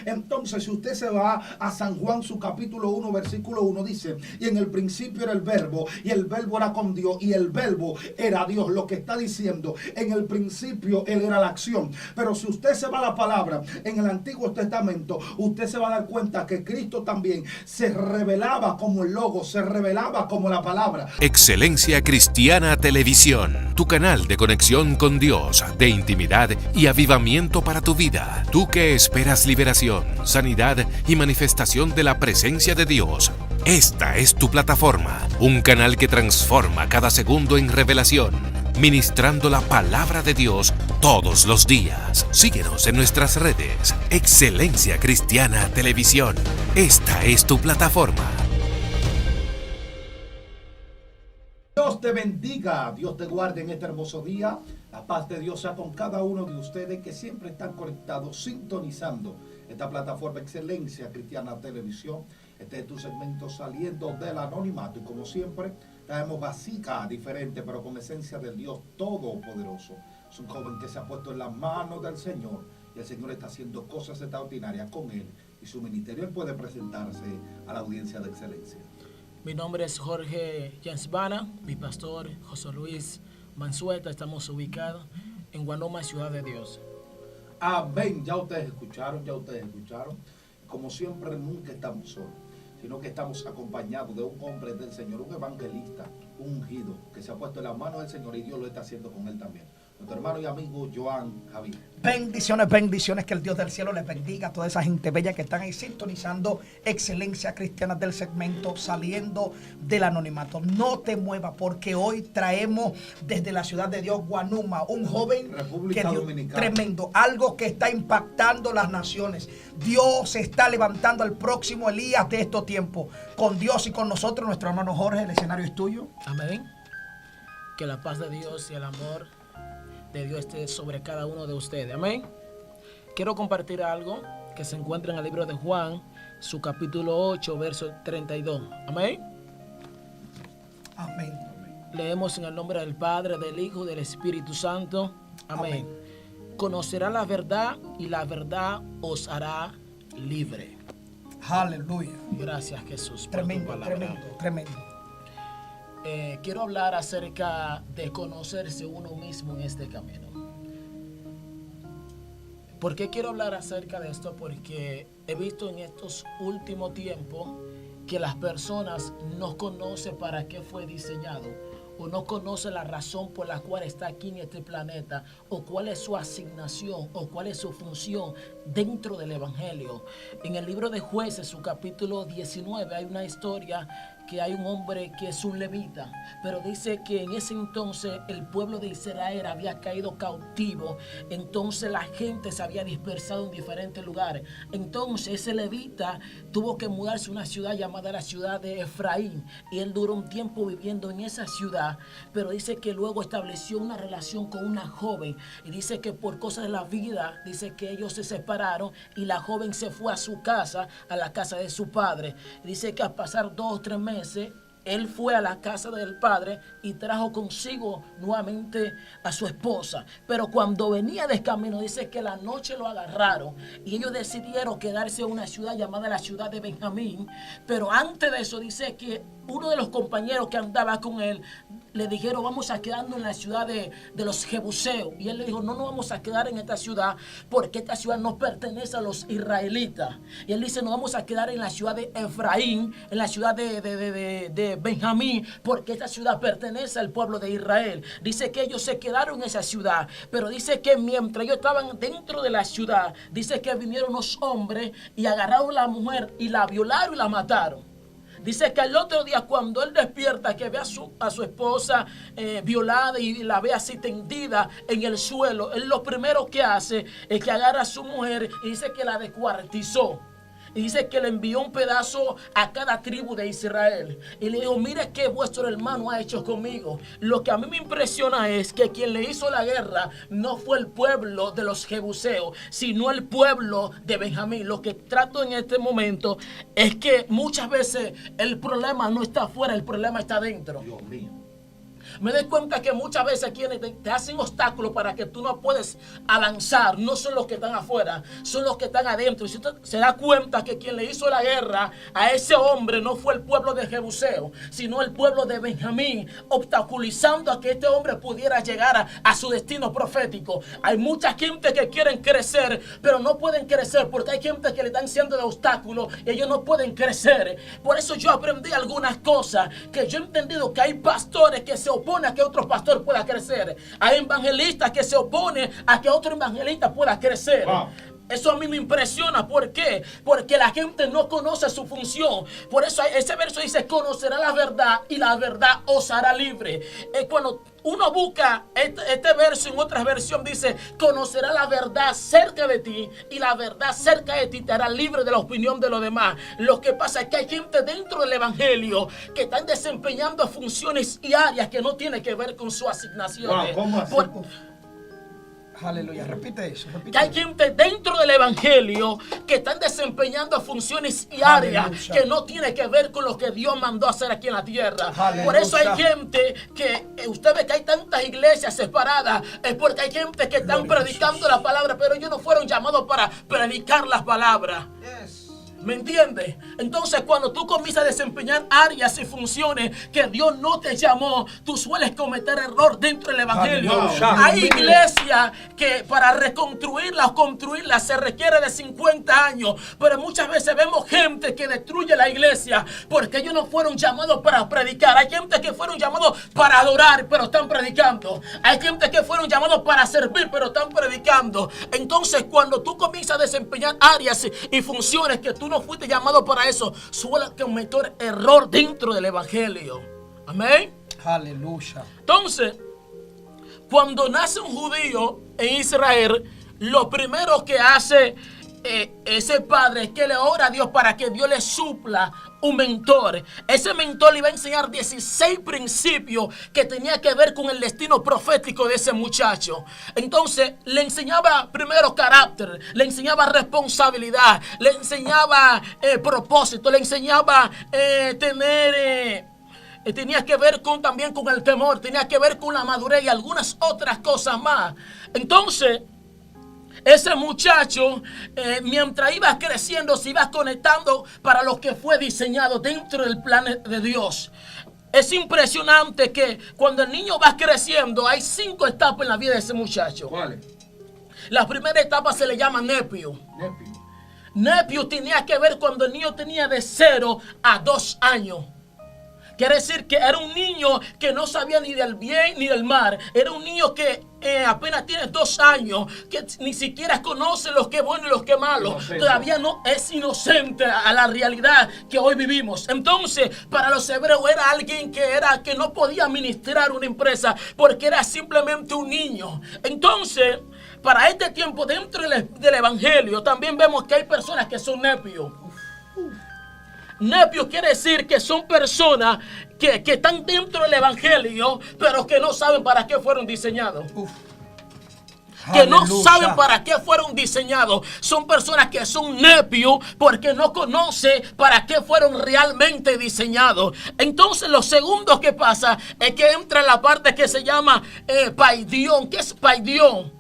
Entonces, si usted se va a San Juan, su capítulo 1, versículo 1, dice, y en el principio era el verbo, y el verbo era con Dios, y el verbo era Dios. Lo que está diciendo, en el principio Él era la acción. Pero si usted se va a la palabra, en el Antiguo Testamento, usted se va a dar cuenta que Cristo también se revelaba como el logo, se revelaba como la palabra. Excelencia Cristiana Televisión, tu canal de conexión con Dios, de intimidad y avivamiento para tu vida. Tú que esperas liberación, sanidad y manifestación de la presencia de Dios. Esta es tu plataforma, un canal que transforma cada segundo en revelación, ministrando la palabra de Dios todos los días. Síguenos en nuestras redes. Excelencia Cristiana Televisión. Esta es tu plataforma. Dios te bendiga, Dios te guarde en este hermoso día. La paz de Dios sea con cada uno de ustedes que siempre están conectados, sintonizando esta plataforma Excelencia Cristiana Televisión. Este es tu segmento Saliendo del Anonimato. Y como siempre, traemos vasija diferente, pero con esencia del Dios Todopoderoso. Es un joven que se ha puesto en las manos del Señor. Y el Señor está haciendo cosas extraordinarias con él y su ministerio. Él puede presentarse a la audiencia de Excelencia. Mi nombre es Jorge Yansbana, mi pastor José Luis Mansueta. Estamos ubicados en Guanoma, Ciudad de Dios. Amén. Ya ustedes escucharon. Como siempre, nunca estamos solos, sino que estamos acompañados de un hombre del Señor, un evangelista, un ungido, que se ha puesto en las manos del Señor y Dios lo está haciendo con él también. Nuestro hermano y amigo Joan Javier. Bendiciones, bendiciones, que el Dios del cielo les bendiga a toda esa gente bella que están ahí sintonizando Excelencia Cristiana del segmento Saliendo del Anonimato. No te muevas, porque hoy traemos desde la ciudad de Dios, Guanuma, un joven República que Dios, Dominicana. tremendo, algo que está impactando las naciones. Dios está levantando al próximo Elías de estos tiempos. Con Dios y con nosotros, nuestro hermano Jorge, el escenario es tuyo. Amén. Que la paz de Dios y el amor de Dios esté sobre cada uno de ustedes. Amén. Quiero compartir algo que se encuentra en el libro de Juan, su capítulo 8, verso 32. Amén. Amén. Leemos en el nombre del Padre, del Hijo y del Espíritu Santo. Amén. Conocerá la verdad y la verdad os hará libre. Aleluya. Gracias, Jesús, por Tremendo, tu palabra. tremendo. Quiero hablar acerca de conocerse uno mismo en este camino. ¿Por qué quiero hablar acerca de esto? Porque he visto en estos últimos tiempos que las personas no conocen para qué fue diseñado, o no conocen la razón por la cual está aquí en este planeta, o cuál es su asignación, o cuál es su función dentro del Evangelio. En el libro de Jueces, su capítulo 19, hay una historia que hay un hombre que es un levita, pero dice que en ese entonces el pueblo de Israel había caído cautivo, entonces la gente se había dispersado en diferentes lugares. Entonces ese levita tuvo que mudarse a una ciudad llamada la ciudad de Efraín, y él duró un tiempo viviendo en esa ciudad, pero dice que luego estableció una relación con una joven, y dice que por cosas de la vida, dice que ellos se separaron y la joven se fue a su casa, a la casa de su padre. Dice que al pasar 2 o 3 meses, él fue a la casa del padre y trajo consigo nuevamente a su esposa. Pero cuando venía de camino, dice que la noche lo agarraron y ellos decidieron quedarse en una ciudad llamada la ciudad de Benjamín. Pero antes de eso, dice que uno de los compañeros que andaba con él le dijeron: vamos a quedarnos en la ciudad de los Jebuseos. Y él le dijo: no nos vamos a quedar en esta ciudad, porque esta ciudad no pertenece a los israelitas. Y él dice: nos vamos a quedar en la ciudad de Efraín, en la ciudad de Benjamín, porque esta ciudad pertenece al pueblo de Israel. Dice que ellos se quedaron en esa ciudad, pero dice que mientras ellos estaban dentro de la ciudad, dice que vinieron unos hombres y agarraron a la mujer y la violaron y la mataron. Dice que al otro día, cuando él despierta, que ve a su esposa violada y la ve así tendida en el suelo, él lo primero que hace es que agarra a su mujer y dice que la descuartizó. Y dice que le envió un pedazo a cada tribu de Israel. Y le dijo: mire qué vuestro hermano ha hecho conmigo. Lo que a mí me impresiona es que quien le hizo la guerra no fue el pueblo de los Jebuseos, sino el pueblo de Benjamín. Lo que trato en este momento es que muchas veces el problema no está afuera, el problema está dentro. Dios mío. Me doy cuenta que muchas veces quienes te hacen obstáculos para que tú no puedes avanzar no son los que están afuera, son los que están adentro. Y si usted se da cuenta que quien le hizo la guerra a ese hombre no fue el pueblo de Jebuseo, sino el pueblo de Benjamín, obstaculizando a que este hombre pudiera llegar a su destino profético. Hay mucha gente que quieren crecer, pero no pueden crecer porque hay gente que le están siendo de obstáculo y ellos no pueden crecer. Por eso yo aprendí algunas cosas, que yo he entendido que hay pastores que se oponen a que otro pastor pueda crecer. Hay evangelistas que se oponen a que otro evangelista pueda crecer. Wow. Eso a mí me impresiona. ¿Por qué? Porque la gente no conoce su función. Por eso ese verso dice: conocerá la verdad y la verdad os hará libre. Cuando uno busca este verso en otra versión, dice: conocerá la verdad cerca de ti y la verdad cerca de ti te hará libre de la opinión de los demás. Lo que pasa es que hay gente dentro del evangelio que están desempeñando funciones y áreas que no tienen que ver con su asignación. Wow, ¿cómo así? Aleluya, repite eso. Que hay gente dentro del evangelio que están desempeñando funciones y áreas que no tiene que ver con lo que Dios mandó hacer aquí en la tierra. Aleluya. Por eso hay gente que, usted ve que hay tantas iglesias separadas, es porque hay gente que están predicando la palabra, pero ellos no fueron llamados para predicar las palabras. ¿Me entiendes? Entonces, cuando tú comienzas a desempeñar áreas y funciones que Dios no te llamó, tú sueles cometer error dentro del evangelio. Hay iglesias que para reconstruirlas o construirlas se requiere de 50 años, pero muchas veces vemos gente que destruye la iglesia porque ellos no fueron llamados para predicar. Hay gente que fueron llamados para adorar, pero están predicando. Hay gente que fueron llamados para servir, pero están predicando. Entonces, cuando tú comienzas a desempeñar áreas y funciones que tú no fuiste llamado para eso, suele cometer error dentro del evangelio. Amén. Aleluya. Entonces, cuando nace un judío en Israel, lo primero que hace ese padre es que le ora a Dios para que Dios le supla un mentor. Ese mentor le iba a enseñar 16 principios que tenía que ver con el destino profético de ese muchacho. Entonces le enseñaba primero carácter, le enseñaba responsabilidad, le enseñaba propósito, le enseñaba tenía que ver también con el temor, tenía que ver con la madurez y algunas otras cosas más. Entonces ese muchacho, mientras iba creciendo, se iba conectando para lo que fue diseñado dentro del plan de Dios. Es impresionante que cuando el niño va creciendo, hay 5 etapas en la vida de ese muchacho. ¿Cuáles? La primera etapa se le llama nepio. Nepio tenía que ver cuando el niño tenía de 0 a 2 años. Quiere decir que era un niño que no sabía ni del bien ni del mal. Era un niño que apenas tiene 2 años, que ni siquiera conoce lo que es bueno y lo que es malo. Inocente. Todavía no es inocente a la realidad que hoy vivimos. Entonces, para los hebreos era alguien que no podía administrar una empresa porque era simplemente un niño. Entonces, para este tiempo dentro del evangelio también vemos que hay personas que son nepios. Nepio quiere decir que son personas que están dentro del evangelio, pero que no saben para qué fueron diseñados. Que no saben para qué fueron diseñados. Son personas que son nepios porque no conocen para qué fueron realmente diseñados. Entonces lo segundo que pasa es que entra en la parte que se llama paidión. ¿Qué es paidión?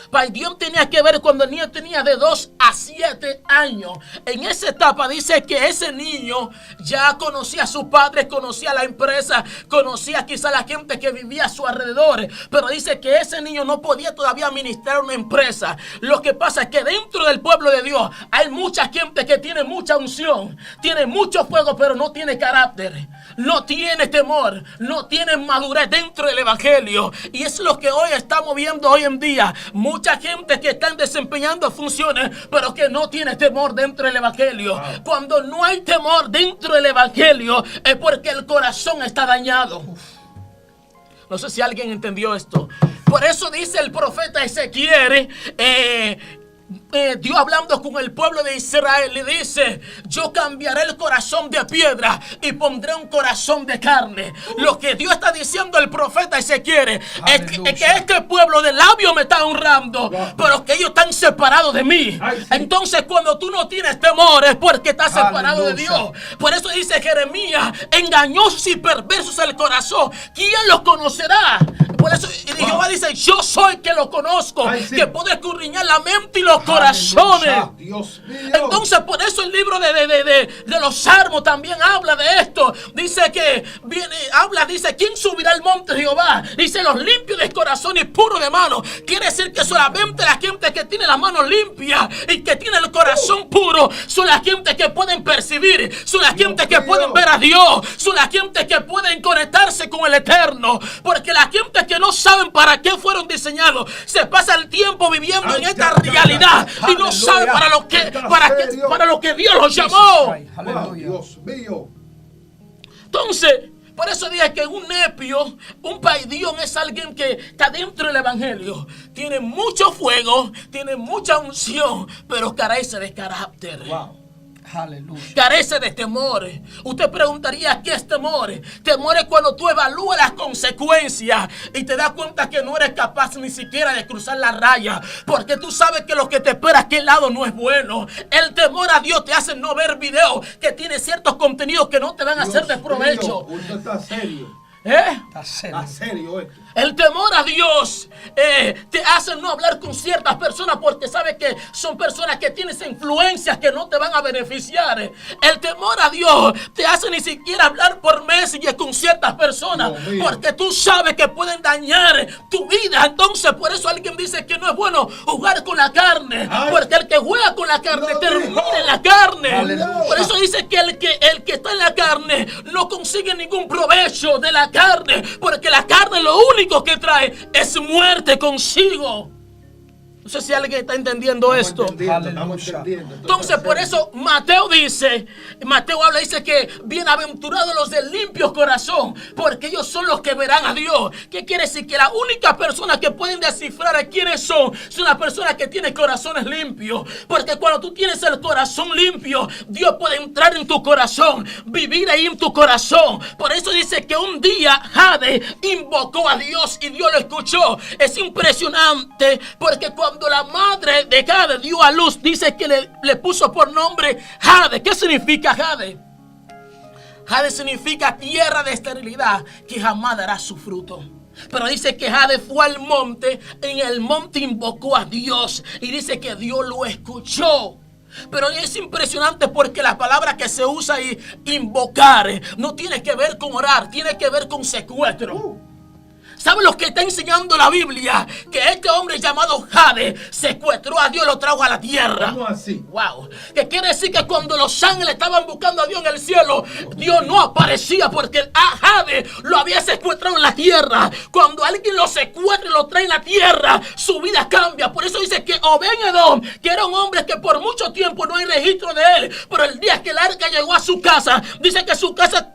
Paidión tenía que ver cuando el niño tenía de 2 a 7 años. En esa etapa dice que ese niño ya conocía a sus padres, conocía la empresa, conocía quizá la gente que vivía a su alrededor. Pero dice que ese niño no podía todavía administrar una empresa. Lo que pasa es que dentro del pueblo de Dios hay mucha gente que tiene mucha unción, tiene mucho fuego, pero no tiene carácter, no tiene temor, no tiene madurez dentro del evangelio. Y es lo que hoy estamos viendo hoy en día. Mucha gente que están desempeñando funciones, pero que no tiene temor dentro del evangelio. Wow. Cuando no hay temor dentro del evangelio, es porque el corazón está dañado. No sé si alguien entendió esto. Por eso dice el profeta Ezequiel, Dios hablando con el pueblo de Israel le dice: yo cambiaré el corazón de piedra y pondré un corazón de carne. Lo que Dios está diciendo el profeta Ezequiel es que este pueblo de labios me está honrando, pero que ellos están separados de mí. Entonces cuando tú no tienes temor es porque estás separado de Dios. Por eso dice Jeremías: engañosos y perversos el corazón, ¿quién los conocerá? Por eso Jehová dice: yo soy que lo conozco, que puedo escudriñar la mente y los corazones. Dios mío. Entonces por eso el libro de los Salmos también habla de esto. Dice que dice: ¿quién subirá al monte de Jehová? Dice: los limpios de corazón y puros de mano. Quiere decir que solamente la gente que tiene las manos limpias y que tiene el corazón puro son la gente que pueden percibir, son la gente que pueden ver a Dios, son la gente que pueden conectarse con el Eterno. Porque la gente que no saben para qué fueron diseñados se pasa el tiempo viviendo en esta realidad y no saben para lo que Dios los llamó. Dios mío. Entonces, por eso dije que un nepio, un paidión, es alguien que está dentro del evangelio. Tiene mucho fuego, tiene mucha unción, pero carece de carácter. Wow. Aleluya. Carece de temor. Usted preguntaría: ¿qué es temor? Temor es cuando tú evalúas las consecuencias y te das cuenta que no eres capaz ni siquiera de cruzar la raya, porque tú sabes que lo que te espera a aquel lado no es bueno. El temor a Dios te hace no ver videos que tienen ciertos contenidos que no te van a hacer de provecho. Usted está serio. Está serio esto. El temor a Dios te hace no hablar con ciertas personas porque sabes que son personas que tienen influencias que no te van a beneficiar. El temor a Dios te hace ni siquiera hablar por Messenger con ciertas personas porque tú sabes que pueden dañar tu vida. Entonces por eso alguien dice que no es bueno jugar con la carne, porque el que juega con la carne termina en la carne. Aleluya. Por eso dice que el que está en la carne no consigue ningún provecho de la carne, porque la carne lo único que trae es muerte consigo. No sé si alguien está entendiendo esto. Estamos entendiendo. Entonces por eso Mateo habla, dice que bienaventurados los de limpio corazón, porque ellos son los que verán a Dios. ¿Qué quiere decir? Que la única persona que pueden descifrar a quiénes son las personas que tienen corazones limpios. Porque cuando tú tienes el corazón limpio, Dios puede entrar en tu corazón, vivir ahí en tu corazón. Por eso dice que un día Jade invocó a Dios y Dios lo escuchó. Es impresionante porque cuando la madre de Jade dio a luz, dice que le puso por nombre Jade. ¿Qué significa Jade? Jade significa tierra de esterilidad que jamás dará su fruto. Pero dice que Jade fue al monte, en el monte invocó a Dios y dice que Dios lo escuchó. Pero es impresionante porque la palabra que se usa ahí, invocar, no tiene que ver con orar, tiene que ver con secuestro. ¿Saben lo que está enseñando la Biblia? Que este hombre llamado Jade secuestró a Dios y lo trajo a la tierra. ¿Cómo así? Wow. Que quiere decir que cuando los ángeles estaban buscando a Dios en el cielo, Dios no aparecía porque a Jade lo había secuestrado en la tierra. Cuando alguien lo secuestra y lo trae en la tierra, su vida cambia. Por eso dice que Obed-Edom, que era un hombre que por mucho tiempo no hay registro de él, pero el día que el arca llegó a su casa, dice que su casa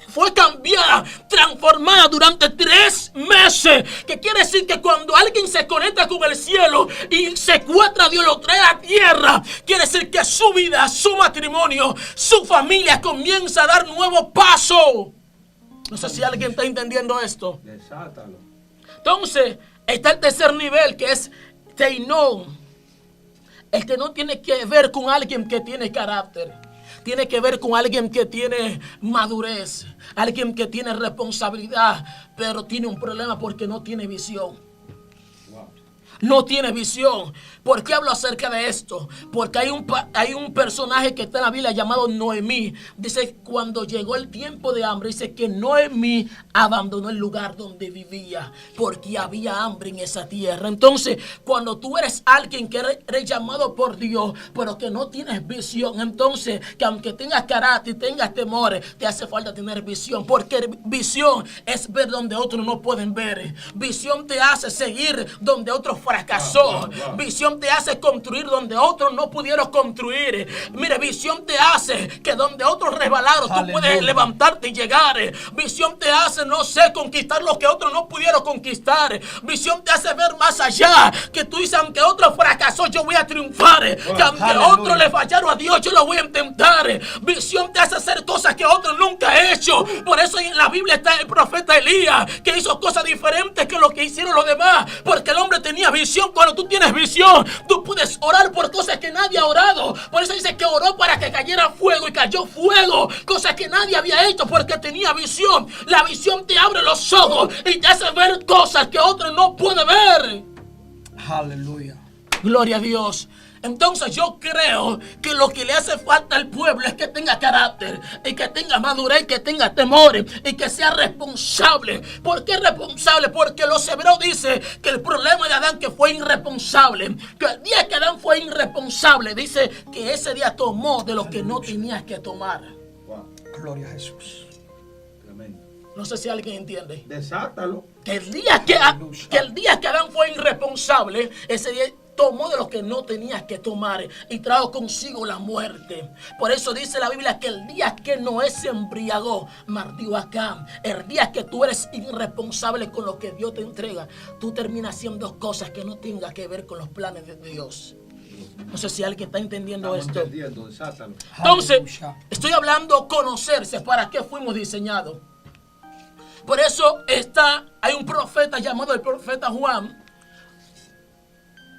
fue cambiada, transformada durante 3 meses. Que quiere decir que cuando alguien se conecta con el cielo y secuestra a Dios, lo trae a la tierra, quiere decir que su vida, su matrimonio, su familia comienza a dar nuevo paso. No sé si alguien está entendiendo esto. Desátalo. Entonces está el tercer nivel, que es Teinón. El que no tiene que ver con alguien que tiene carácter. Tiene que ver con alguien que tiene madurez, alguien que tiene responsabilidad, pero tiene un problema porque no tiene visión. No tiene visión. ¿Por qué hablo acerca de esto? Porque hay un personaje que está en la Biblia llamado Noemí. Dice, cuando llegó el tiempo de hambre, dice que Noemí abandonó el lugar donde vivía porque había hambre en esa tierra. Entonces, cuando tú eres alguien que eres llamado por Dios, pero que no tienes visión, entonces, que aunque tengas carácter y tengas temores, te hace falta tener visión. Porque visión es ver donde otros no pueden ver. Visión te hace seguir donde otros fracasó. Visión te hace construir donde otros no pudieron construir. Mire, visión te hace que donde otros resbalaron, tú puedes levantarte y llegar. Visión te hace, no sé, conquistar lo que otros no pudieron conquistar. Visión te hace ver más allá, que tú dices, aunque otro fracasó, yo voy a triunfar. Que aunque otros le fallaron a Dios, yo lo voy a intentar. Visión te hace hacer cosas que otros nunca han hecho. Por eso en la Biblia está el profeta Elías, que hizo cosas diferentes que lo que hicieron los demás, porque el hombre tenía visión. Cuando tú tienes visión, tú puedes orar por cosas que nadie ha orado. Por eso dice que oró para que cayera fuego, y cayó fuego, cosas que nadie había hecho porque tenía visión. La visión te abre los ojos y te hace ver cosas que otros no pueden ver. Aleluya. Gloria a Dios. Entonces yo creo que lo que le hace falta al pueblo es que tenga carácter, y que tenga madurez, y que tenga temor, y que sea responsable. ¿Por qué responsable? Porque los hebreos dicen que el problema de Adán, que fue irresponsable, que el día que Adán fue irresponsable, dice que ese día tomó de lo que no tenías que tomar. Gloria a Jesús. Tremendo. No sé si alguien entiende. Desátalo. Que el día que Adán fue irresponsable, ese día tomó de lo que no tenías que tomar y trajo consigo la muerte. Por eso dice la Biblia que el día que Noé se embriagó, mardió acá. El día que tú eres irresponsable con lo que Dios te entrega, tú terminas haciendo cosas que no tengan que ver con los planes de Dios. No sé si alguien está entendiendo esto. Desátalo. Entonces, estoy hablando conocerse. ¿Para qué fuimos diseñados? Por eso hay un profeta llamado el profeta Juan.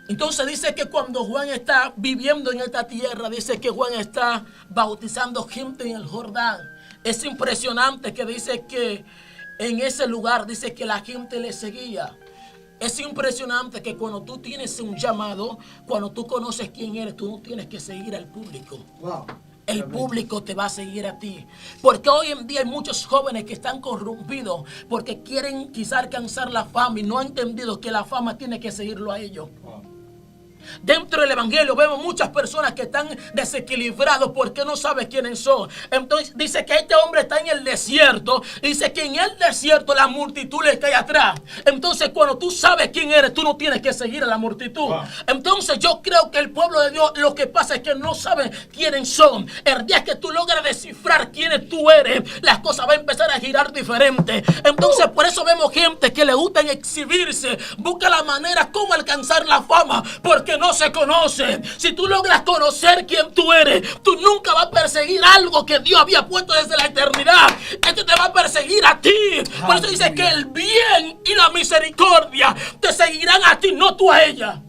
Entonces dice que cuando Juan está viviendo en esta tierra, dice que Juan está bautizando gente en el Jordán. Es impresionante que dice que en ese lugar dice que la gente le seguía. Es impresionante que cuando tú tienes un llamado, cuando tú conoces quién eres, tú no tienes que seguir al público. Wow. El público te va a seguir a ti. Porque hoy en día hay muchos jóvenes que están corrompidos porque quieren quizá alcanzar la fama y no han entendido que la fama tiene que seguirlo a ellos. Wow. Dentro del evangelio vemos muchas personas que están desequilibrados porque no saben quiénes son. Entonces dice que este hombre está en el desierto. Dice que en el desierto la multitud le cae atrás. Entonces cuando tú sabes quién eres, tú no tienes que seguir a la multitud. Wow. Entonces yo creo que el pueblo de Dios, lo que pasa es que no saben quiénes son. El día que tú logras descifrar quiénes tú eres, las cosas van a empezar a girar diferente. Entonces por eso vemos gente que le gusta exhibirse, busca la manera cómo alcanzar la fama, porque no se conoce. Si tú logras conocer quién tú eres, tú nunca vas a perseguir algo que Dios había puesto desde la eternidad. Este te va a perseguir a ti. Por eso dice que el bien y la misericordia te seguirán a ti, no tú a ella.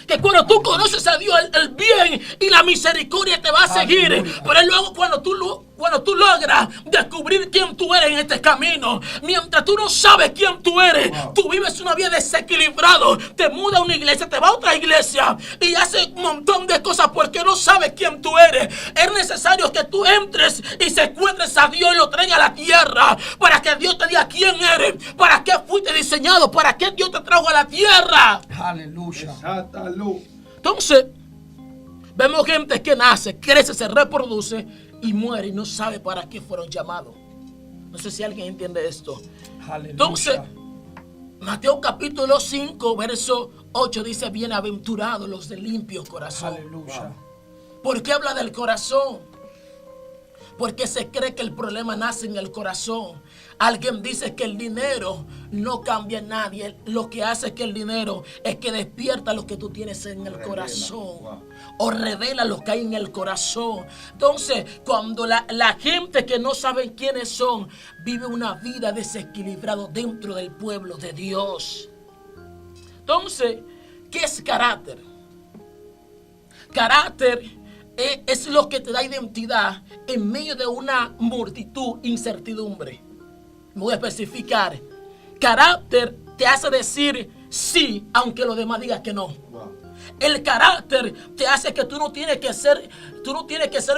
Que cuando tú conoces a Dios, el bien y la misericordia te va a seguir. Pero luego cuando tú logras descubrir quién tú eres en este camino, mientras tú no sabes quién tú eres, tú vives una vida desequilibrado, te mudas a una iglesia, te vas a otra iglesia y haces un montón de cosas porque no sabes quién tú eres. Es necesario que tú entres y secuestres a Dios y lo traigas a la tierra para que Dios te diga quién eres, para qué fuiste diseñado, para qué Dios te trajo a la tierra. Aleluya. Desátalo. Entonces, vemos gente que nace, crece, se reproduce y muere y no sabe para qué fueron llamados. No sé si alguien entiende esto. Aleluya. Entonces, Mateo capítulo 5, verso 8 dice: bienaventurados los de limpio corazón. Aleluya. ¿Por qué habla del corazón? Porque se cree que el problema nace en el corazón. Alguien dice que el dinero no cambia a nadie. Lo que hace que el dinero es que despierta lo que tú tienes en el corazón. O revela lo que hay en el corazón. Entonces, cuando la gente que no sabe quiénes son vive una vida desequilibrada dentro del pueblo de Dios. Entonces, ¿qué es carácter? Carácter es lo que te da identidad en medio de una multitud incertidumbre. Me voy a especificar. Carácter te hace decir sí, aunque los demás digan que no. Wow. El carácter te hace que tú no tienes que ser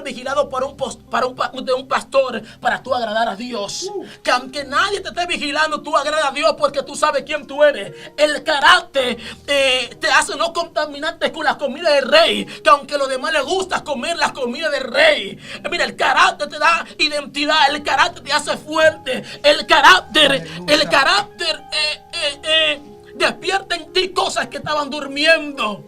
vigilado por un pastor para tú agradar a Dios. Que aunque nadie te esté vigilando, tú agradas a Dios porque tú sabes quién tú eres. El carácter te hace no contaminarte con la comida del rey, que aunque a los demás les gusta comer la comida del rey. Mira, el carácter te da identidad, el carácter te hace fuerte. El carácter despierta en ti cosas que estaban durmiendo.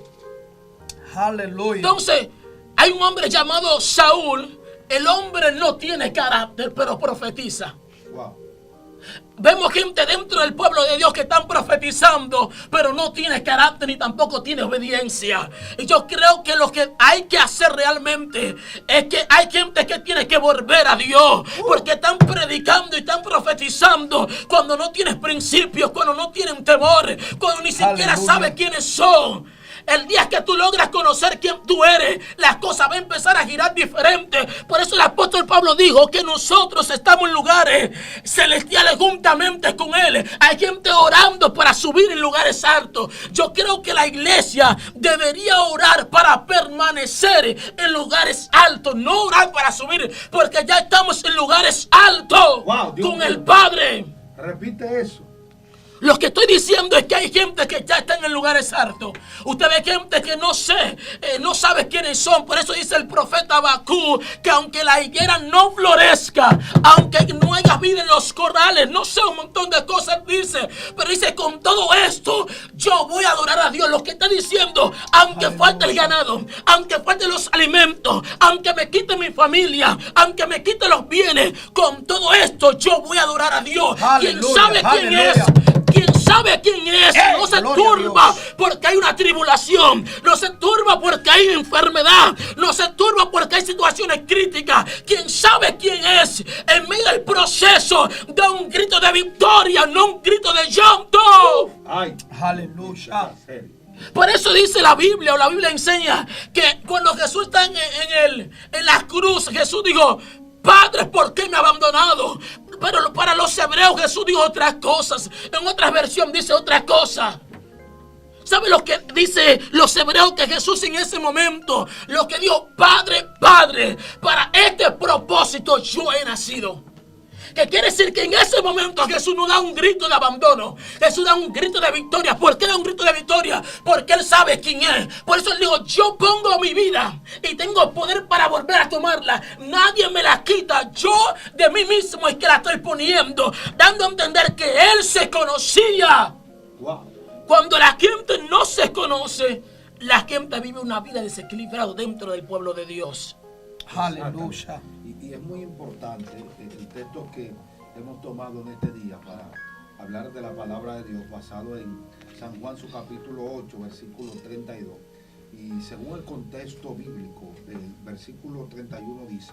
Aleluya. Entonces, hay un hombre llamado Saúl. El hombre no tiene carácter, pero profetiza. Wow. Vemos gente dentro del pueblo de Dios que están profetizando, pero no tiene carácter ni tampoco tiene obediencia. Y yo creo que lo que hay que hacer realmente es que hay gente que tiene que volver a Dios, porque están predicando y están profetizando cuando no tienes principios, cuando no tienen temor, cuando ni siquiera Aleluya. sabes quiénes son. El día que tú logras conocer quién tú eres, las cosas van a empezar a girar diferente. Por eso el apóstol Pablo dijo que nosotros estamos en lugares celestiales juntamente con Él. Hay gente orando para subir en lugares altos. Yo creo que la iglesia debería orar para permanecer en lugares altos, no orar para subir, porque ya estamos en lugares altos Wow, Dios con mío. el Padre. Repite eso. Lo que estoy diciendo es que hay gente que ya está en lugares altos. Usted ve gente que no sabe quiénes son. Por eso dice el profeta Habacuc que aunque la higuera no florezca, aunque no haya vida en los corrales, no sé, un montón de cosas dice. Pero dice, con todo esto, yo voy a adorar a Dios. Lo que está diciendo, aunque falte el ganado, aunque falten los alimentos, aunque me quite mi familia, aunque me quite los bienes, con todo esto yo voy a adorar a Dios. ¿Quién Aleluya, sabe quién aleluya. es? ¿Quién sabe quién es? No se gloria a turba Dios. porque hay una tribulación. No se turba porque hay enfermedad. No se turba porque hay situaciones críticas. ¿Quién sabe quién es? En medio del proceso da un grito de victoria, no un grito de llanto. Ay, Aleluya. en serio. Por eso dice la Biblia, o la Biblia enseña, que cuando Jesús está en la cruz, Jesús dijo, Padre, ¿por qué me ha abandonado? Pero para los hebreos Jesús dijo otras cosas. En otra versión dice otra cosa. ¿Sabe lo que dice los hebreos? Que Jesús en ese momento, lo que dijo, Padre, Padre, para este propósito yo he nacido. Que quiere decir que en ese momento Jesús no da un grito de abandono. Jesús da un grito de victoria. ¿Por qué da un grito de victoria? Porque Él sabe quién es. Por eso Él dijo, yo pongo mi vida y tengo poder para volver a tomarla. Nadie me la quita. Yo de mí mismo es que la estoy poniendo. Dando a entender que Él se conocía. Wow. Cuando la gente no se conoce, la gente vive una vida desequilibrada dentro del pueblo de Dios. Aleluya. Y es muy importante el texto que hemos tomado en este día para hablar de la palabra de Dios, basado en San Juan, su capítulo 8, versículo 32. Y según el contexto bíblico del versículo 31 dice,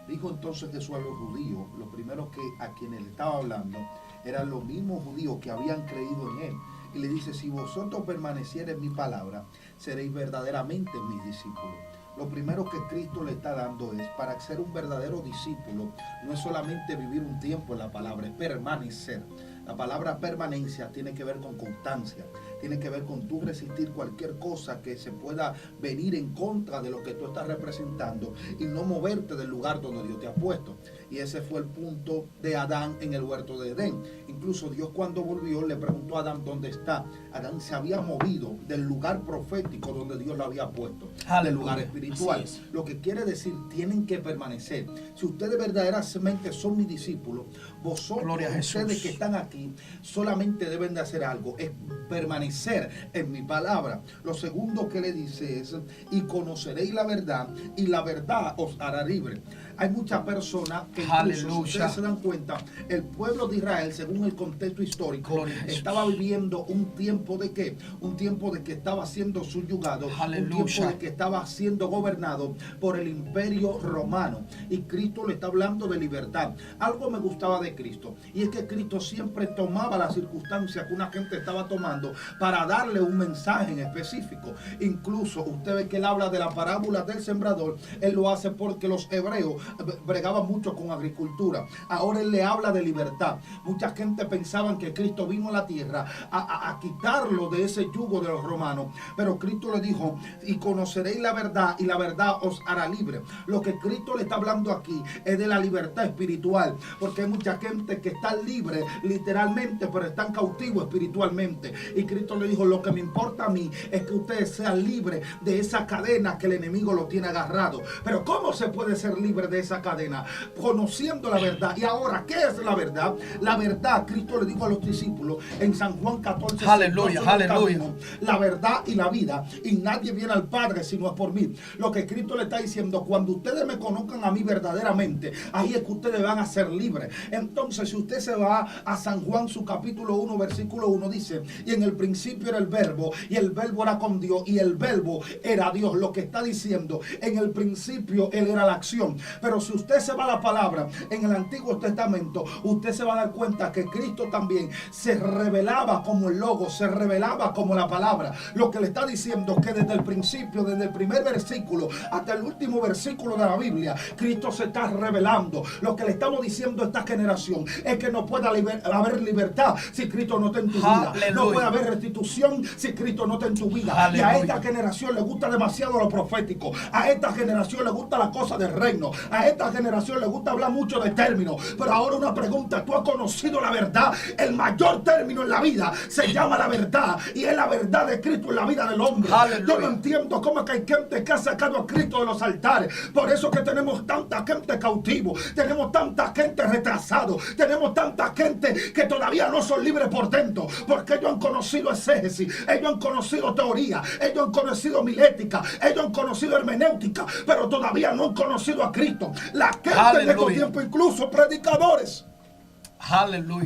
dijo entonces Jesús a los judíos, los primeros a quienes le estaba hablando, eran los mismos judíos que habían creído en Él. Y le dice, si vosotros permaneciereis en mi palabra, seréis verdaderamente mis discípulos. Lo primero que Cristo le está dando es, para ser un verdadero discípulo, no es solamente vivir un tiempo en la palabra, es permanecer. La palabra permanencia tiene que ver con constancia, tiene que ver con tú resistir cualquier cosa que se pueda venir en contra de lo que tú estás representando y no moverte del lugar donde Dios te ha puesto. Y ese fue el punto de Adán en el huerto de Edén. Incluso Dios, cuando volvió, le preguntó a Adán dónde está. Adán se había movido del lugar profético donde Dios lo había puesto, del lugar espiritual. Así es. Lo que quiere decir, tienen que permanecer. Si ustedes verdaderamente son mis discípulos, vosotros, Gloria a Jesús. ustedes que están aquí, solamente deben de hacer algo, es permanecer en mi palabra. Lo segundo que le dice es, y conoceréis la verdad, y la verdad os hará libre. Hay muchas personas que incluso, Aleluya. si ustedes se dan cuenta, el pueblo de Israel, según el contexto histórico, Gloria a Jesús. estaba viviendo un tiempo de ¿qué? Un tiempo de que estaba siendo subyugado, Aleluya. un tiempo de que estaba siendo gobernado por el imperio romano. Y Cristo le está hablando de libertad. Algo me gustaba de Cristo, y es que Cristo siempre tomaba las circunstancias que una gente estaba tomando para darle un mensaje en específico. Incluso usted ve que él habla de la parábola del sembrador. Él lo hace porque los hebreos bregaban mucho con agricultura. Ahora él le habla de libertad. Mucha gente pensaban que Cristo vino a la tierra a quitarlo de ese yugo de los romanos, pero Cristo le dijo, y conoceréis la verdad, y la verdad os hará libre. Lo que Cristo le está hablando aquí es de la libertad espiritual, porque hay mucha gente que está libre literalmente, pero están cautivos espiritualmente. Y Cristo le dijo, lo que me importa a mí es que ustedes sean libres de esa cadena que el enemigo lo tiene agarrado. Pero ¿cómo se puede ser libre de de esa cadena, conociendo la verdad. Y ahora, ¿qué es la verdad? La verdad, Cristo le dijo a los discípulos en San Juan 14, Aleluya, aleluya. la verdad y la vida, y nadie viene al Padre si no es por mí. Lo que Cristo le está diciendo, cuando ustedes me conozcan a mí verdaderamente, ahí es que ustedes van a ser libres. Entonces, si usted se va a San Juan, su capítulo 1, versículo 1, dice, y en el principio era el verbo, y el verbo era con Dios, y el verbo era Dios. Lo que está diciendo, en el principio Él era la acción. Pero si usted se va a la palabra, en el Antiguo Testamento, usted se va a dar cuenta que Cristo también se revelaba como el logo, se revelaba como la palabra. Lo que le está diciendo es que desde el principio, desde el primer versículo hasta el último versículo de la Biblia, Cristo se está revelando. Lo que le estamos diciendo a esta generación es que no puede haber libertad si Cristo no está en tu vida. No puede haber restitución si Cristo no está en tu vida. Y a esta generación le gusta demasiado lo profético. A esta generación le gusta la cosa del reino. A esta generación le gusta hablar mucho de términos. Pero ahora una pregunta: ¿tú has conocido la verdad? El mayor término en la vida se llama la verdad, y es la verdad de Cristo en la vida del hombre. Yo no entiendo cómo es que hay gente que ha sacado a Cristo de los altares. Por eso que tenemos tanta gente cautivo, tenemos tanta gente retrasado, tenemos tanta gente que todavía no son libres por dentro, porque ellos han conocido exégesis, ellos han conocido teoría, ellos han conocido milética, ellos han conocido hermenéutica, pero todavía no han conocido a Cristo. La gente en estos tiempos, incluso predicadores,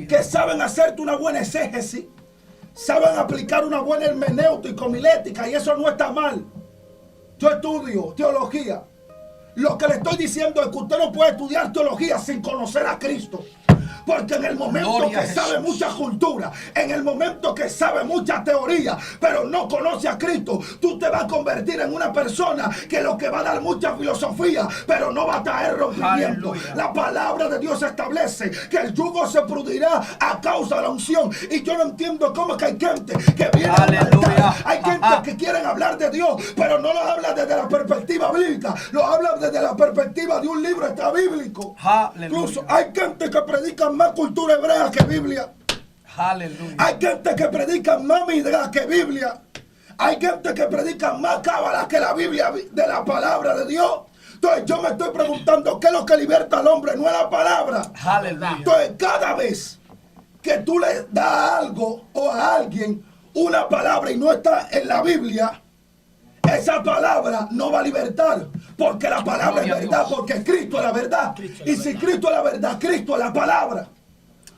que saben hacerte una buena exégesis, saben aplicar una buena hermenéutica o milética, y eso no está mal. Yo estudio teología. Lo que le estoy diciendo es que usted no puede estudiar teología sin conocer a Cristo. Porque en el momento que sabe mucha cultura, en el momento que sabe mucha teoría, pero no conoce a Cristo, tú te vas a convertir en una persona que lo que va a dar mucha filosofía, pero no va a traer rompimiento. La palabra de Dios establece que el yugo se pudrirá a causa de la unción. Y yo no entiendo cómo es que hay gente que viene a hablar. Hay gente que quieren hablar de Dios, pero no lo habla desde la perspectiva bíblica, lo habla desde la perspectiva de un libro extrabíblico. Incluso hay gente que predica más cultura hebrea que Biblia. Aleluya. Hay gente que predica más midrash que Biblia. Hay gente que predica más cábala que la Biblia de la palabra de Dios. Entonces yo me estoy preguntando, ¿qué es lo que liberta al hombre? No es la palabra. Aleluya. Entonces cada vez que tú le das algo o a alguien una palabra y no está en la Biblia, esa palabra no va a libertar, porque la palabra es verdad, porque Cristo es la verdad. Y si Cristo es la verdad, Cristo es la palabra.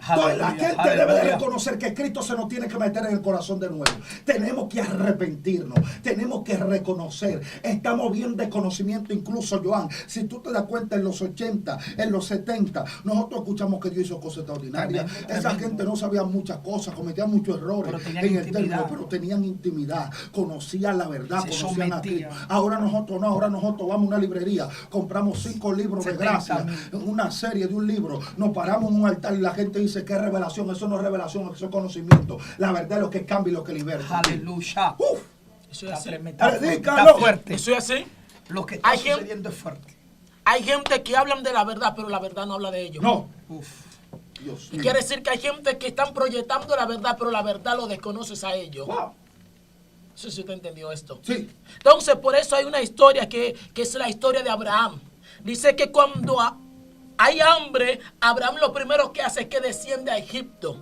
Entonces la gente debe de reconocer que Cristo se nos tiene que meter en el corazón de nuevo. Tenemos que arrepentirnos, tenemos que reconocer. Estamos bien de conocimiento, incluso Joan. Si tú te das cuenta, en los 80, en los 70, nosotros escuchamos que Dios hizo cosas extraordinarias. Esa gente no sabía muchas cosas, cometían muchos errores en el término, pero tenían intimidad, conocían la verdad, conocían a Cristo. Ahora nosotros no, ahora nosotros vamos a una librería, compramos 5 libros de gracia, una serie de un libro, nos paramos en un altar y la gente dice: ¿qué es revelación? Eso no es revelación, eso es conocimiento. La verdad es lo que cambia y lo que liberta. Aleluya. Eso es así. Predícalo. Fuerte. Eso es así. Lo que está sucediendo es fuerte. Hay gente que hablan de la verdad, pero la verdad no habla de ellos. No. Dios mío. Quiere decir que hay gente que están proyectando la verdad, pero la verdad lo desconoces a ellos. Wow. No sé si usted entendió esto. Sí. Entonces, por eso hay una historia que es la historia de Abraham. Dice que cuando hay hambre, Abraham lo primero que hace es que desciende a Egipto.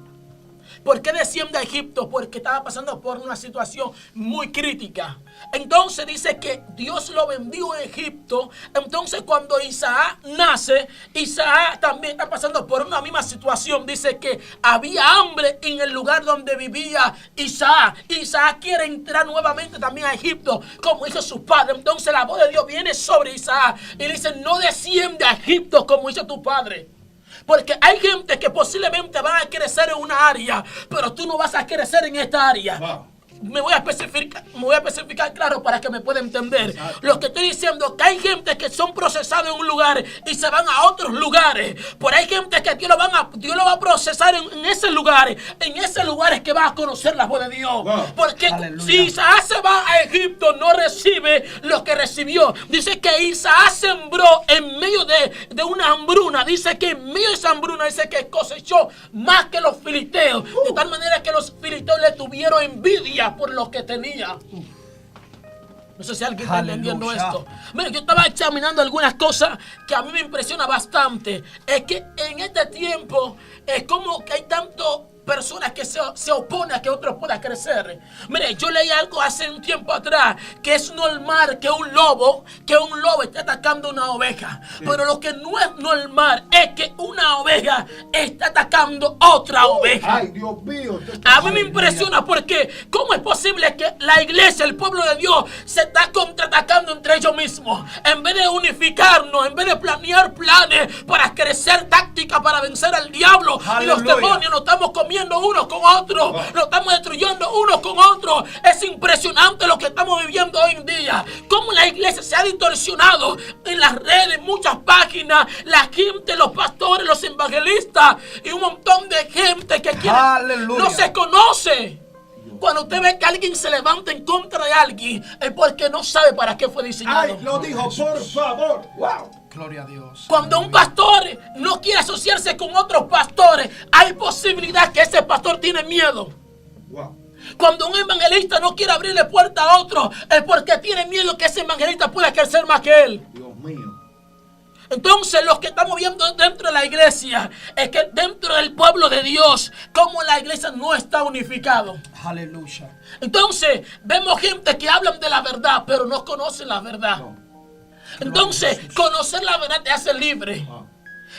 ¿Por qué desciende a Egipto? Porque estaba pasando por una situación muy crítica. Entonces dice que Dios lo vendió en Egipto. Entonces cuando Isaac nace, Isaac también está pasando por una misma situación. Dice que había hambre en el lugar donde vivía Isaac. Isaac quiere entrar nuevamente también a Egipto, como hizo su padre. Entonces la voz de Dios viene sobre Isaac y dice: no desciende a Egipto como hizo tu padre. Porque hay gente que posiblemente van a crecer en una área, pero tú no vas a crecer en esta área. Wow. Me voy a especificar claro para que me pueda entender. Exacto. Lo que estoy diciendo es que hay gente que son procesados en un lugar y se van a otros lugares. Pero hay gente que Dios lo va a procesar en esos lugares. En esos lugares que va a conocer la voz de Dios. Wow. Porque aleluya, si Isaac se va a Egipto, no recibe lo que recibió. Dice que Isaac sembró en medio de una hambruna. Dice que en medio de esa hambruna dice que cosechó más que los filisteos. De tal manera que los filisteos le tuvieron envidia por lo que tenía. No sé si alguien está entendiendo Aleluya. esto. Mire, yo estaba examinando algunas cosas que a mí me impresiona bastante. Es que en este tiempo es como que hay tanto personas que se oponen a que otro pueda crecer. Mire, yo leí algo hace un tiempo atrás que es normal que un lobo esté atacando una oveja. Sí. Pero lo que no es normal es que una oveja esté atacando otra oveja. Ay, Dios mío. A mí me impresiona porque ¿cómo es posible que la iglesia, el pueblo de Dios, se está contraatacando entre ellos mismos? En vez de unificarnos, en vez de planear planes para crecer tácticas para vencer al diablo y los demonios, nos estamos comiendo unos con otros, nos estamos destruyendo unos con otros. Es impresionante lo que estamos viviendo hoy en día. Cómo la iglesia se ha distorsionado en las redes, muchas páginas, la gente, los pastores, los evangelistas y un montón de gente que quiere, no se conoce. Cuando usted ve que alguien se levanta en contra de alguien, es porque no sabe para qué fue diseñado. Ay, lo dijo, por favor. Wow. Gloria a Dios. Cuando un pastor no quiere asociarse con otros pastores, hay posibilidad que ese pastor tiene miedo. Wow. Cuando un evangelista no quiere abrirle puerta a otro, es porque tiene miedo que ese evangelista pueda crecer más que él. Dios mío. Entonces, lo que estamos viendo dentro de la iglesia es que dentro del pueblo de Dios, como la iglesia no está unificado. Aleluya. Entonces, vemos gente que hablan de la verdad, pero no conocen la verdad. No. Entonces, conocer la verdad te hace libre.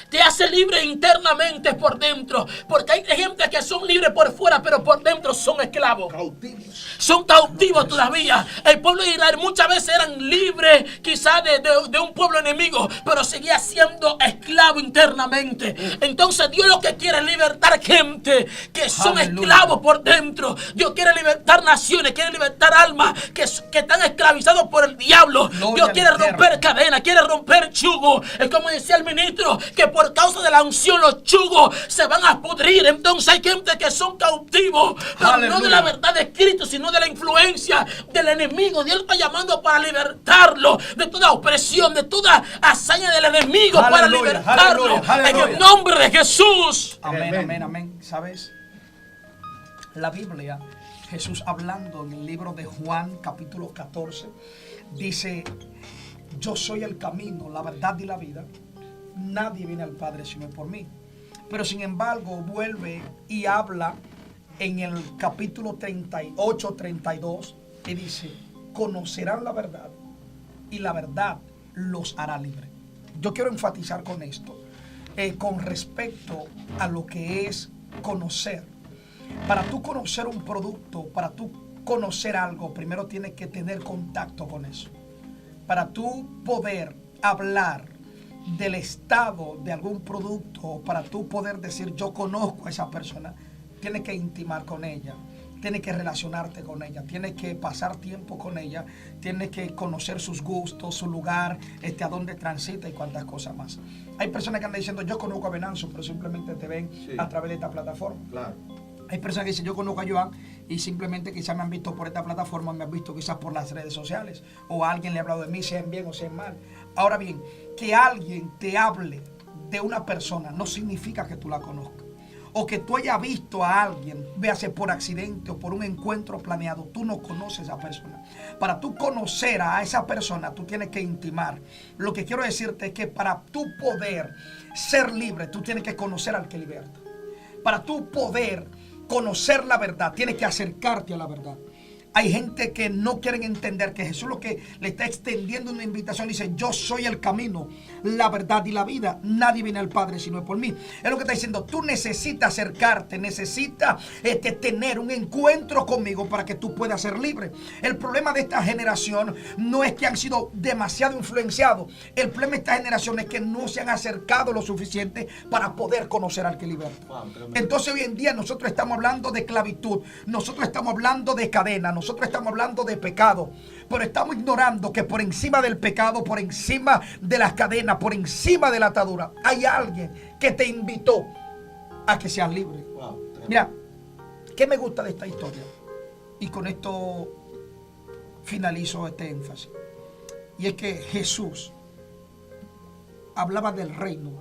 Te hace libre internamente por dentro. Porque hay gente que son libres por fuera, pero por dentro son esclavos. Cautivos. Son cautivos todavía. El pueblo de Israel muchas veces eran libres quizás de un pueblo enemigo, pero seguía siendo esclavo internamente. Entonces Dios lo que quiere es libertar gente que son esclavos por dentro. Dios quiere libertar naciones, quiere libertar almas que están esclavizados por el diablo. Dios quiere romper cadenas, quiere romper yugos. Es como decía el ministro, que por causa de la unción los yugos se van a pudrir. Entonces hay gente que son cautivos, pero no de la verdad de Cristo, sino de la influencia del enemigo. Dios está llamando para libertarlo de toda opresión, de toda hazaña del enemigo, para libertarlo en el nombre de Jesús. Amén, amén, amén. ¿Sabes? La Biblia, Jesús hablando en el libro de Juan, capítulo 14, dice: yo soy el camino, la verdad y la vida. Nadie viene al Padre sino por mí. Pero sin embargo vuelve y habla en el capítulo 38, 32 y dice: conocerán la verdad y la verdad los hará libres. Yo quiero enfatizar con esto, con respecto a lo que es conocer. Para tú conocer un producto, para tú conocer algo, primero tienes que tener contacto con eso. Para tú poder hablar del estado de algún producto, para tú poder decir yo conozco a esa persona, tienes que intimar con ella, tienes que relacionarte con ella, tienes que pasar tiempo con ella, tienes que conocer sus gustos, su lugar, a dónde transita y cuántas cosas más. Hay personas que andan diciendo yo conozco a Venancio, pero simplemente te ven a través de esta plataforma. Claro. Hay personas que dicen yo conozco a Joan y simplemente quizás me han visto por esta plataforma, me han visto quizás por las redes sociales, o a alguien le ha hablado de mí, sea en bien o sea en mal. Ahora bien, que alguien te hable de una persona no significa que tú la conozcas. O que tú hayas visto a alguien, véase por accidente o por un encuentro planeado, tú no conoces a esa persona. Para tú conocer a esa persona, tú tienes que intimar. Lo que quiero decirte es que para tú poder ser libre, tú tienes que conocer al que liberta. Para tú poder conocer la verdad, tienes que acercarte a la verdad. Hay gente que no quieren entender que Jesús lo que le está extendiendo una invitación, dice: yo soy el camino, la verdad y la vida. Nadie viene al Padre sino es por mí. Es lo que está diciendo. Tú necesitas acercarte, necesitas tener un encuentro conmigo para que tú puedas ser libre. El problema de esta generación no es que han sido demasiado influenciados. El problema de esta generación es que no se han acercado lo suficiente para poder conocer al que liberta. Entonces hoy en día nosotros estamos hablando de esclavitud, nosotros estamos hablando de cadena, nosotros estamos hablando de pecado, pero estamos ignorando que por encima del pecado, por encima de las cadenas, por encima de la atadura, hay alguien que te invitó a que seas libre. Mira, ¿qué me gusta de esta historia? Y con esto finalizo este énfasis. Y es que Jesús hablaba del reino,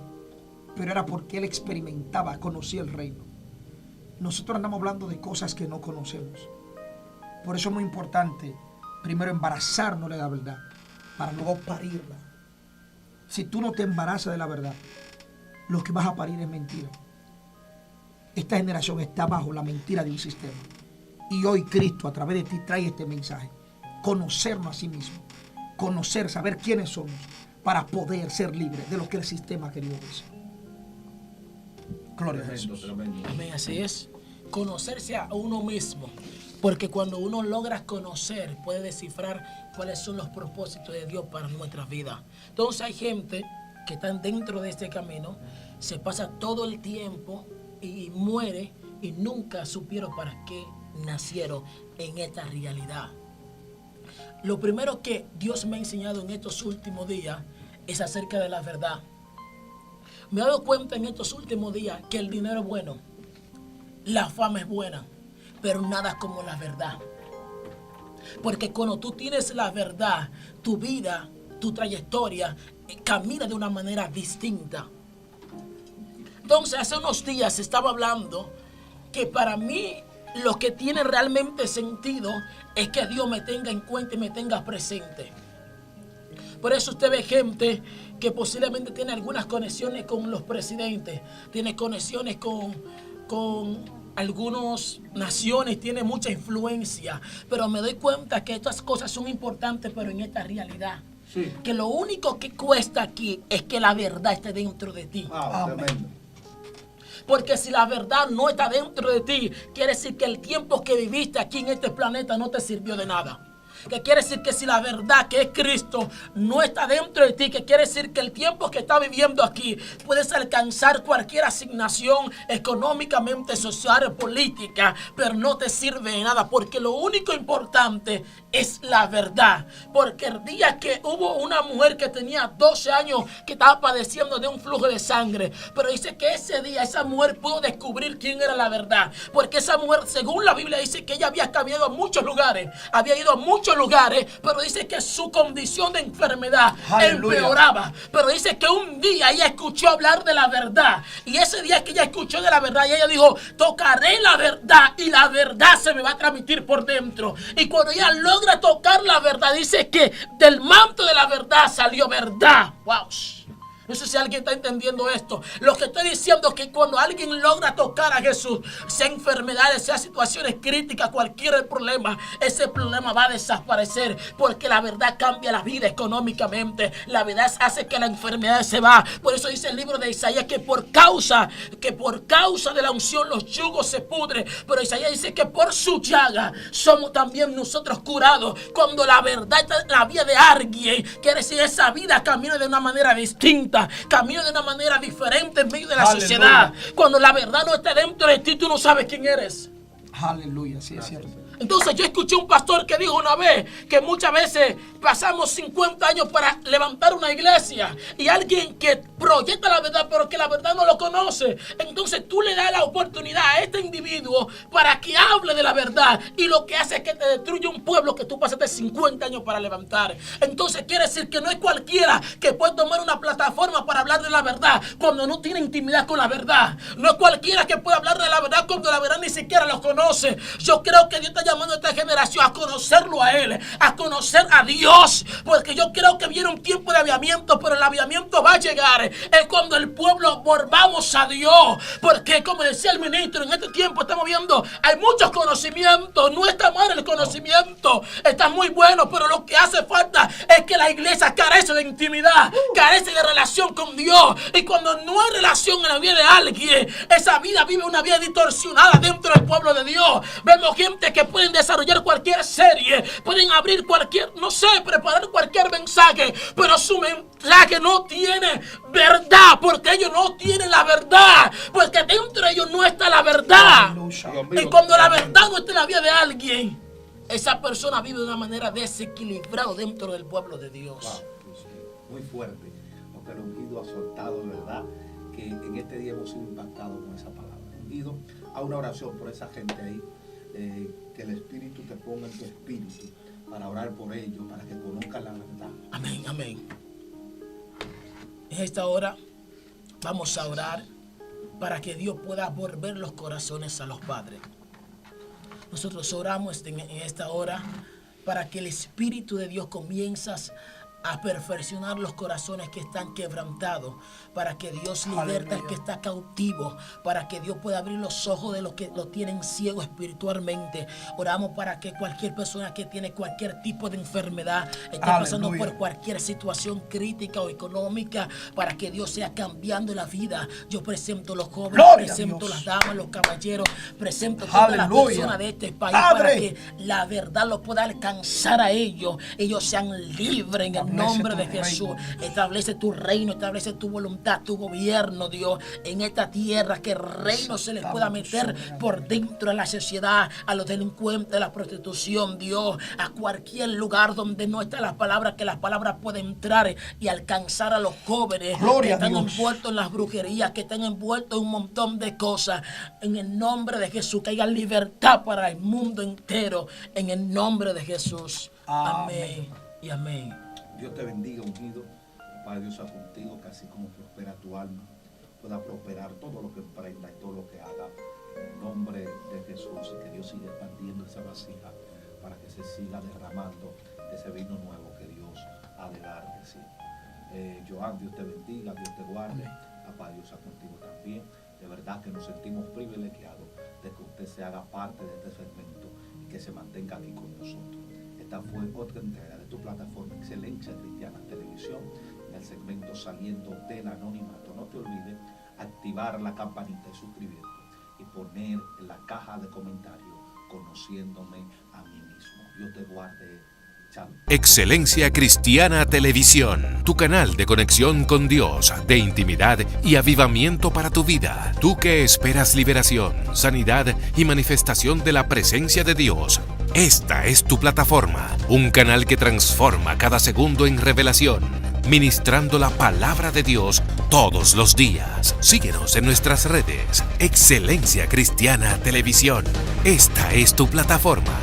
pero era porque él experimentaba, conocía el reino. Nosotros andamos hablando de cosas que no conocemos. Por eso es muy importante primero embarazarnos de la verdad para luego parirla. Si tú no te embarazas de la verdad, lo que vas a parir es mentira. Esta generación está bajo la mentira de un sistema. Y hoy Cristo a través de ti trae este mensaje. Conocernos a sí mismo. Conocer, saber quiénes somos para poder ser libres de lo que el sistema querido dice. Gloria a Jesús. Amén, así es. Conocerse a uno mismo. Porque cuando uno logra conocer, puede descifrar cuáles son los propósitos de Dios para nuestras vidas. Entonces hay gente que están dentro de este camino, se pasa todo el tiempo y muere y nunca supieron para qué nacieron en esta realidad. Lo primero que Dios me ha enseñado en estos últimos días es acerca de la verdad. Me he dado cuenta en estos últimos días que el dinero es bueno, la fama es buena, pero nada como la verdad. Porque cuando tú tienes la verdad, tu vida, tu trayectoria camina de una manera distinta. Entonces, hace unos días estaba hablando que para mí lo que tiene realmente sentido es que Dios me tenga en cuenta y me tenga presente. Por eso usted ve gente que posiblemente tiene algunas conexiones con los presidentes, tiene conexiones con algunas naciones, tiene mucha influencia, pero me doy cuenta que estas cosas son importantes, pero en esta realidad. Sí. Que lo único que cuesta aquí es que la verdad esté dentro de ti. Amén. Porque si la verdad no está dentro de ti, quiere decir que el tiempo que viviste aquí en este planeta no te sirvió de nada. Que quiere decir que si la verdad que es Cristo no está dentro de ti, que quiere decir que el tiempo que estás viviendo aquí puedes alcanzar cualquier asignación económicamente, social, política, pero no te sirve de nada, porque lo único importante es la verdad. Porque el día que hubo una mujer que tenía 12 años que estaba padeciendo de un flujo de sangre, pero dice que ese día esa mujer pudo descubrir quién era la verdad, porque esa mujer, según la Biblia, dice que ella había cambiado a muchos lugares, había ido a muchos lugares, pero dice que su condición de enfermedad empeoraba. Pero dice que un día ella escuchó hablar de la verdad, y ese día que ella escuchó de la verdad, y ella dijo: tocaré la verdad y la verdad se me va a transmitir por dentro. Y cuando ella logra tocar la verdad, dice que del manto de la verdad salió verdad. Wow. No sé si alguien está entendiendo esto. Lo que estoy diciendo es que cuando alguien logra tocar a Jesús, sea enfermedades, sea situaciones críticas, cualquier problema, ese problema va a desaparecer, porque la verdad cambia la vida económicamente. La verdad hace que la enfermedad se va. Por eso dice el libro de Isaías que por causa de la unción los yugos se pudren. Pero Isaías dice que por su llaga somos también nosotros curados. Cuando la verdad está en la vida de alguien, quiere decir esa vida camina de una manera distinta, camina de una manera diferente en medio de la sociedad. Cuando la verdad no está dentro de ti, tú no sabes quién eres. Aleluya, sí es cierto. Entonces yo escuché un pastor que dijo una vez que muchas veces pasamos 50 años para levantar una iglesia, y alguien que proyecta la verdad pero que la verdad no lo conoce, entonces tú le das la oportunidad a este individuo para que hable de la verdad, y lo que hace es que te destruye un pueblo que tú pasaste 50 años para levantar. Entonces quiere decir que no es cualquiera que puede tomar una plataforma para hablar de la verdad cuando no tiene intimidad con la verdad. No es cualquiera que puede hablar de la verdad cuando la verdad ni siquiera los conoce. Yo creo que Dios está llamando a esta generación a conocerlo a Él, a conocer a Dios, porque yo creo que viene un tiempo de avivamiento, pero el avivamiento va a llegar es cuando el pueblo volvamos a Dios, porque como decía el ministro, en este tiempo estamos viendo, hay muchos conocimientos, no está mal el conocimiento, está muy bueno, pero lo que hace falta es que la iglesia carece de intimidad, carece de relación con Dios, y cuando no hay relación en la vida de alguien, esa vida vive una vida distorsionada dentro del pueblo de Dios. Vemos gente que pueden desarrollar cualquier serie, pueden abrir cualquier, no sé, preparar cualquier mensaje, pero su mensaje no tiene verdad, porque ellos no tienen la verdad, porque dentro de ellos no está la verdad. Y cuando la verdad no está en la vida de alguien, esa persona vive de una manera desequilibrada dentro del pueblo de Dios. Wow, sí, muy fuerte lo que el ungido ha soltado, de verdad, que en este día hemos sido impactados con esa palabra. Ungido, a una oración por esa gente ahí, que el Espíritu te ponga en tu espíritu para orar por ellos, para que conozcan la verdad. Amén, amén. En esta hora vamos a orar para que Dios pueda volver los corazones a los padres. Nosotros oramos en esta hora para que el Espíritu de Dios comienzas a perfeccionar los corazones que están quebrantados, para que Dios liberte al que está cautivo, para que Dios pueda abrir los ojos de los que lo tienen ciego espiritualmente. Oramos para que cualquier persona que tiene cualquier tipo de enfermedad, esté pasando por cualquier situación crítica o económica, para que Dios sea cambiando la vida. Yo presento los jóvenes, presento las damas, los caballeros, presento todas las personas de este país, para que la verdad lo pueda alcanzar a ellos sean libres en el nombre de Jesús. Establece tu reino, establece tu voluntad, tu gobierno, Dios, en esta tierra, que el reino se les pueda meter por dentro de la sociedad, a los delincuentes, a la prostitución, Dios, a cualquier lugar donde no está la palabra, que la palabra pueda entrar y alcanzar a los jóvenes que están envueltos en las brujerías, que están envueltos en un montón de cosas. En el nombre de Jesús, que haya libertad para el mundo entero, en el nombre de Jesús. Amén y amén. Dios te bendiga, ungido. Padre Dios sea contigo, que así como prospera tu alma, pueda prosperar todo lo que emprenda y todo lo que haga. En el nombre de Jesús, y que Dios siga expandiendo esa vasija para que se siga derramando ese vino nuevo que Dios ha de dar de sí. Joan, Dios te bendiga, Dios te guarde. Papá Dios sea contigo también. De verdad que nos sentimos privilegiados de que usted se haga parte de este segmento y que se mantenga aquí con nosotros. Esta fue otra entrega de tu plataforma Excelencia Cristiana Televisión, en el segmento Saliendo del Anonimato. No te olvides activar la campanita y suscribirte y poner en la caja de comentarios conociéndome a mí mismo. Dios te guarde. Chao. Excelencia Cristiana Televisión, tu canal de conexión con Dios, de intimidad y avivamiento para tu vida. Tú que esperas liberación, sanidad y manifestación de la presencia de Dios. Esta es tu plataforma, un canal que transforma cada segundo en revelación, ministrando la palabra de Dios todos los días. Síguenos en nuestras redes. Excelencia Cristiana Televisión. Esta es tu plataforma.